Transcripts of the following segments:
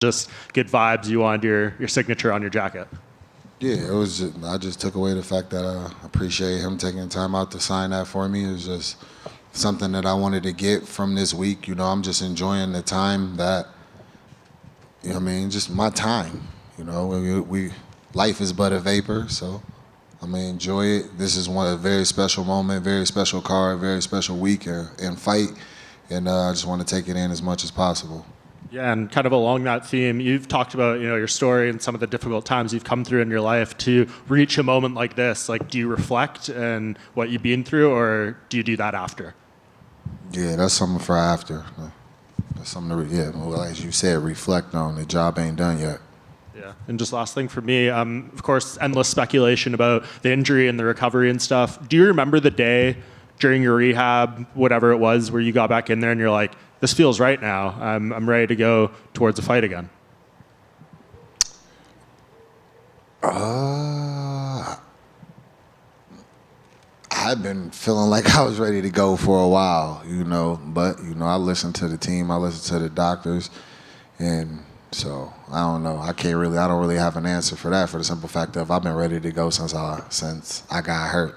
just good vibes. You wanted your signature on your jacket. Yeah, it was. I just took away the fact that I appreciate him taking the time out to sign that for me. It was just something that I wanted to get from this week. You know, I'm just enjoying the time that, you know what I mean, just my time. You know, we life is but a vapor, so I'm gonna enjoy it. This is a very special moment, very special card, very special week and fight, and I just want to take it in as much as possible. Yeah, and kind of along that theme, you've talked about your story and some of the difficult times you've come through in your life. To reach a moment like this, like, do you reflect and what you've been through, or do you do that after? Yeah, that's something for after. That's something to, well, as you said, reflect on. The job ain't done yet. Yeah, and just last thing for me, of course, endless speculation about the injury and the recovery and stuff. Do you remember the day during your rehab, whatever it was, where you got back in there and you're like, this feels right now. I'm ready to go towards a fight again? I've been feeling like I was ready to go for a while, but I listened to the team, I listened to the doctors, and so I don't know. I don't really have an answer for that, for the simple fact of I've been ready to go since I got hurt.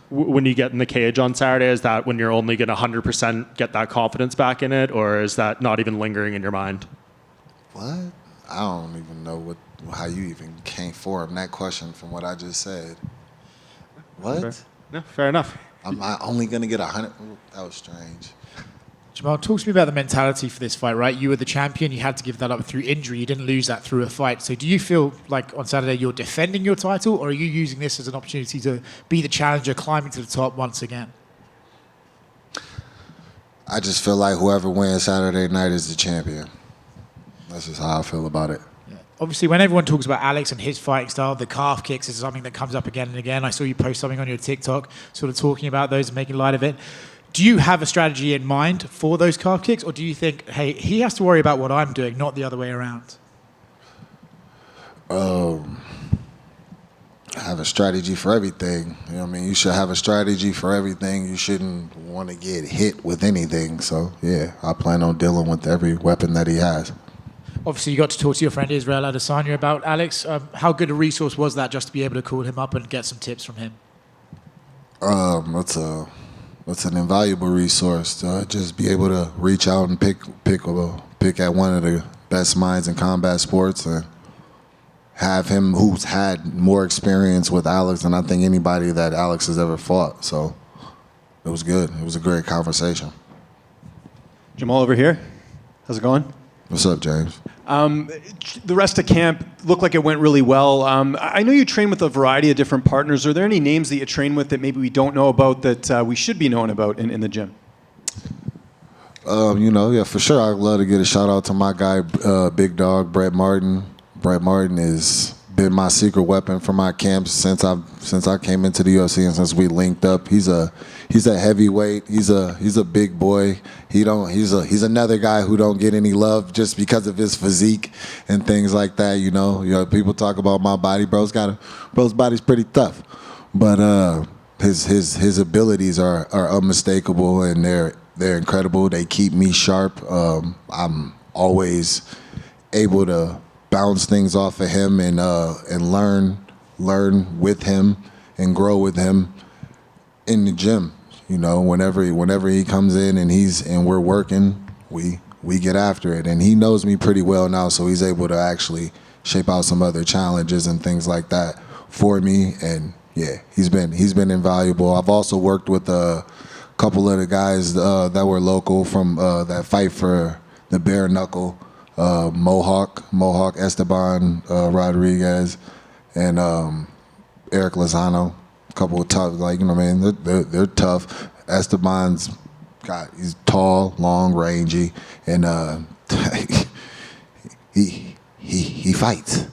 When you get in the cage on Saturday, is that when you're only going to 100% get that confidence back in it, or is that not even lingering in your mind? What? I don't even know how you even came forward that question from what I just said. What? Fair. No, fair enough. Am I only going to get 100? That was strange. Jamal, talk to me about the mentality for this fight, right? You were the champion. You had to give that up through injury. You didn't lose that through a fight. So do you feel like on Saturday you're defending your title, or are you using this as an opportunity to be the challenger, climbing to the top once again? I just feel like whoever wins Saturday night is the champion. That's just how I feel about it. Yeah. Obviously, when everyone talks about Alex and his fighting style, the calf kicks is something that comes up again and again. I saw you post something on your TikTok sort of talking about those and making light of it. Do you have a strategy in mind for those calf kicks, or do you think, hey, he has to worry about what I'm doing, not the other way around? I have a strategy for everything. You know what I mean? You should have a strategy for everything. You shouldn't want to get hit with anything. So, yeah, I plan on dealing with every weapon that he has. Obviously, you got to talk to your friend Israel Adesanya about Alex. How good a resource was that just to be able to call him up and get some tips from him? It's an invaluable resource to just be able to reach out and pick at one of the best minds in combat sports and have him, who's had more experience with Alex than I think anybody that Alex has ever fought. So it was good. It was a great conversation. Jamal over here. How's it going? What's up, James? The rest of camp looked like it went really well. I know you train with a variety of different partners. Are there any names that you train with that maybe we don't know about that we should be knowing about in the gym? Yeah, for sure. I'd love to get a shout out to my guy, Big Dog, Brett Martin. Brett Martin has been my secret weapon for my camps since I came into the UFC and since we linked up. He's a heavyweight. He's a big boy. He's another guy who don't get any love just because of his physique and things like that. You know, people talk about my body. Bro's body's pretty tough, but his abilities are unmistakable and they're incredible. They keep me sharp. I'm always able to bounce things off of him and learn with him and grow with him in the gym. You know, whenever he comes in and we're working, we get after it. And he knows me pretty well now, so he's able to actually shape out some other challenges and things like that for me. And yeah, he's been invaluable. I've also worked with a couple of the guys that were local from that fight for the bare knuckle. Mohawk Esteban Rodriguez and Eric Lozano, a couple of tough, they're tough. Esteban's he's tall, long, rangy, and he fights.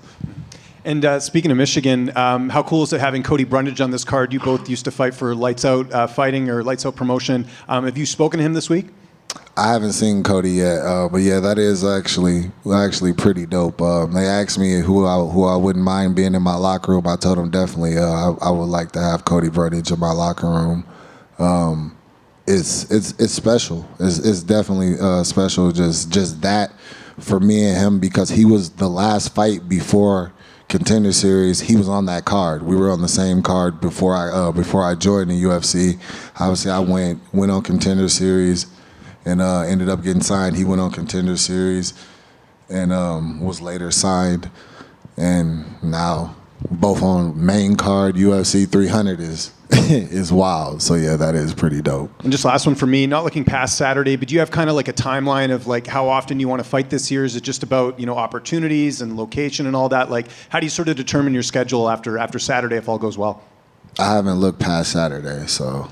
And speaking of Michigan, how cool is it having Cody Brundage on this card? You both used to fight for Lights Out Fighting or Lights Out Promotion. Have you spoken to him this week? I haven't seen Cody yet, but yeah, that is actually pretty dope. They asked me who I wouldn't mind being in my locker room. I told them definitely I would like to have Cody Brundage in my locker room. It's special. It's definitely special. Just that for me and him, because he was the last fight before Contender Series. He was on that card. We were on the same card before I joined the UFC. Obviously, I went on Contender Series and ended up getting signed. He went on Contender Series and was later signed. And now both on main card. UFC 300 is wild. So yeah, that is pretty dope. And just last one for me, not looking past Saturday, but do you have kind of like a timeline of like how often you want to fight this year? Is it just about, opportunities and location and all that? Like, how do you sort of determine your schedule after Saturday if all goes well? I haven't looked past Saturday, so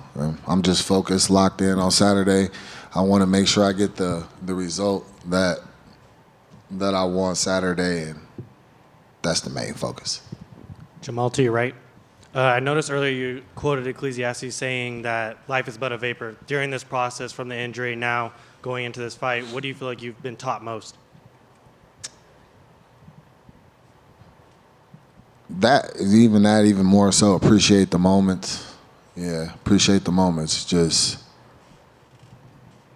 I'm just focused, locked in on Saturday. I want to make sure I get the result that I want Saturday, and that's the main focus. Jamal, to your right. I noticed earlier you quoted Ecclesiastes saying that life is but a vapor. During this process from the injury now going into this fight, what do you feel like you've been taught most? Even more so, appreciate the moments. Yeah, appreciate the moments. Just,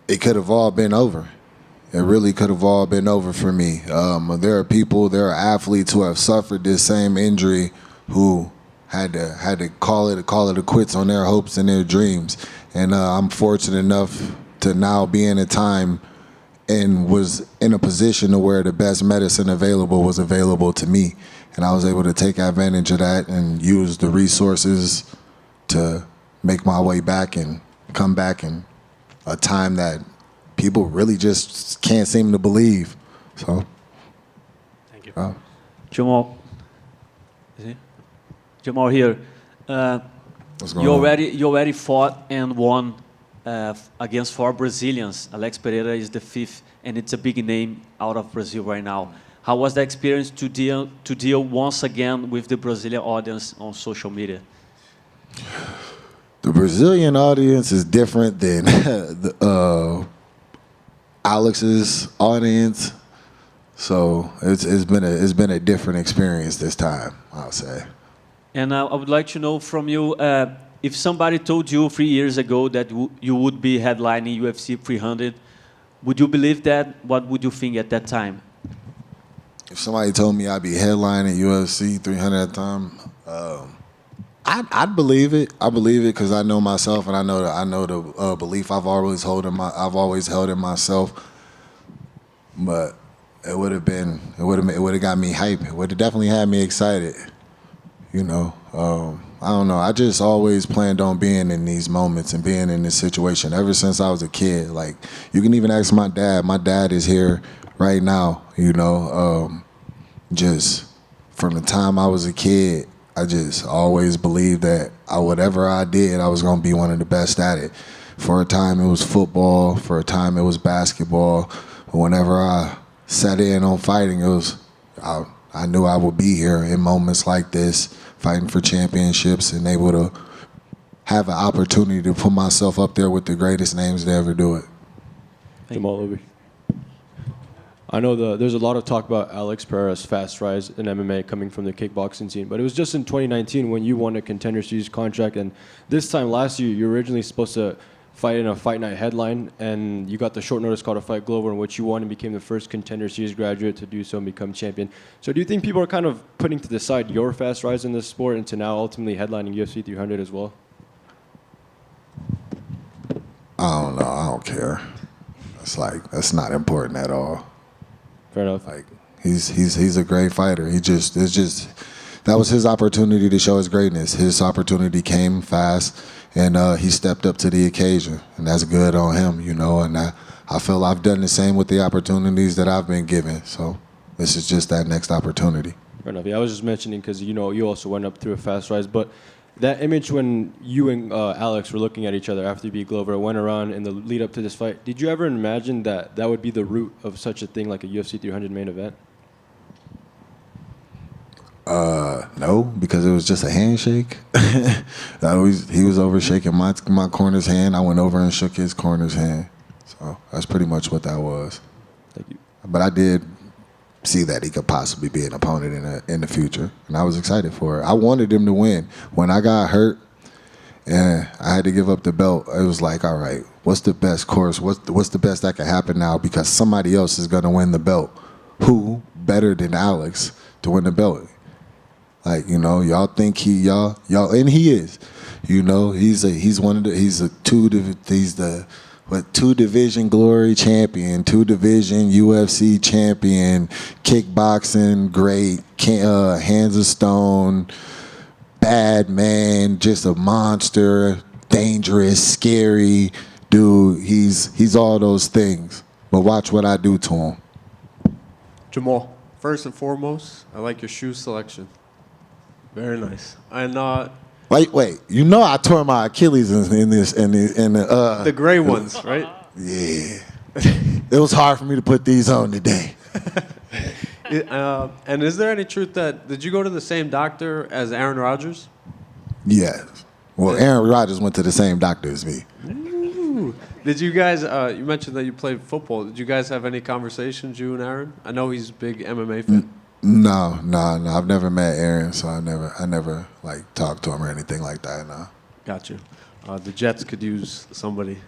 it could have all been over. It really could have all been over for me. There are athletes who have suffered this same injury who had to call it a quits on their hopes and their dreams. And I'm fortunate enough to now be in a time and was in a position to where the best medicine available was available to me. And I was able to take advantage of that and use the resources to make my way back and come back in a time that people really just can't seem to believe. So, Thank you. Jamal. Is he? Jamal here. What's going on? You already fought and won against 4 Brazilians. Alex Pereira is the 5th, and it's a big name out of Brazil right now. How was the experience to deal once again with the Brazilian audience on social media? The Brazilian audience is different than Alex's audience, so it's been a different experience this time, I'll say. And I would like to know from you, if somebody told you 3 years ago that you would be headlining UFC 300, would you believe that? What would you think at that time? If somebody told me I'd be headlining UFC 300 at the time, I'd believe it. I believe it because I know myself, and I know the belief I've always held in myself. But it would have got me hype. It would have definitely had me excited. I don't know. I just always planned on being in these moments and being in this situation ever since I was a kid. Like, you can even ask my dad. My dad is here right now. Just from the time I was a kid, I just always believed that whatever I did, I was going to be one of the best at it. For a time, it was football. For a time, it was basketball. But whenever I sat in on fighting, I knew I would be here in moments like this, fighting for championships and able to have an opportunity to put myself up there with the greatest names to ever do it. Jamal Obi. I know there's a lot of talk about Alex Pereira's fast rise in MMA coming from the kickboxing scene, but it was just in 2019 when you won a Contender Series contract, and this time last year you were originally supposed to fight in a Fight Night headline, and you got the short notice call to Fight Global, in which you won and became the first Contender Series graduate to do so and become champion. So do you think people are kind of putting to the side your fast rise in this sport into now ultimately headlining UFC 300 as well? I don't know. I don't care. That's not important at all. Fair enough. Like, he's a great fighter. That was his opportunity to show his greatness. His opportunity came fast, and he stepped up to the occasion, and that's good on him, And I feel I've done the same with the opportunities that I've been given. So this is just that next opportunity. Fair enough. Yeah, I was just mentioning because you also went up through a fast rise, but that image when you and Alex were looking at each other after you beat Glover went around in the lead up to this fight. Did you ever imagine that would be the root of such a thing like a UFC 300 main event? No, because it was just a handshake. He was over shaking my corner's hand. I went over and shook his corner's hand. So that's pretty much what that was. Thank you. But I did see that he could possibly be an opponent in the future, and I was excited for it. I wanted him to win. When I got hurt and I had to give up the belt, it was like, all right, what's the best course? What's the best that can happen now? Because somebody else is gonna win the belt. Who better than Alex to win the belt? Like, you know, y'all think y'all, and he is. You know, he's the two division glory champion, 2 division UFC champion, kickboxing great, hands of stone, bad man, just a monster, dangerous, scary dude. He's all those things. But watch what I do to him. Jamal. First and foremost, I like your shoe selection. Very nice. And Wait. You know I tore my Achilles in the gray ones, right? Yeah. It was hard for me to put these on today. And is there any truth did you go to the same doctor as Aaron Rodgers? Yes. Well, Aaron Rodgers went to the same doctor as me. Ooh. Did you guys, you mentioned that you played football. Did you guys have any conversations, you and Aaron? I know he's a big MMA fan. No. I've never met Aaron, so I never like talked to him or anything like that. No. Got you. The Jets could use somebody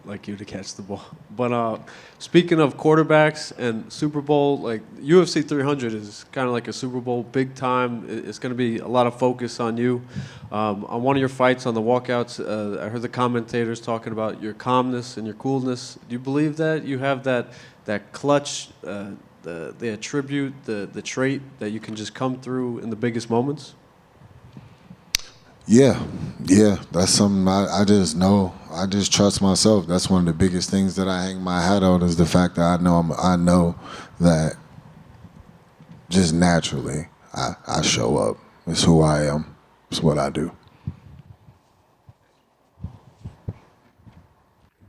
like you to catch the ball. But speaking of quarterbacks and Super Bowl, like UFC 300 is kind of like a Super Bowl, big time. It's going to be a lot of focus on you. On one of your fights on the walkouts, I heard the commentators talking about your calmness and your coolness. Do you believe that you have that clutch, the attribute, the trait that you can just come through in the biggest moments? Yeah, that's something I just know. I just trust myself. That's one of the biggest things that I hang my hat on is the fact that I know that just naturally I show up. It's who I am. It's what I do.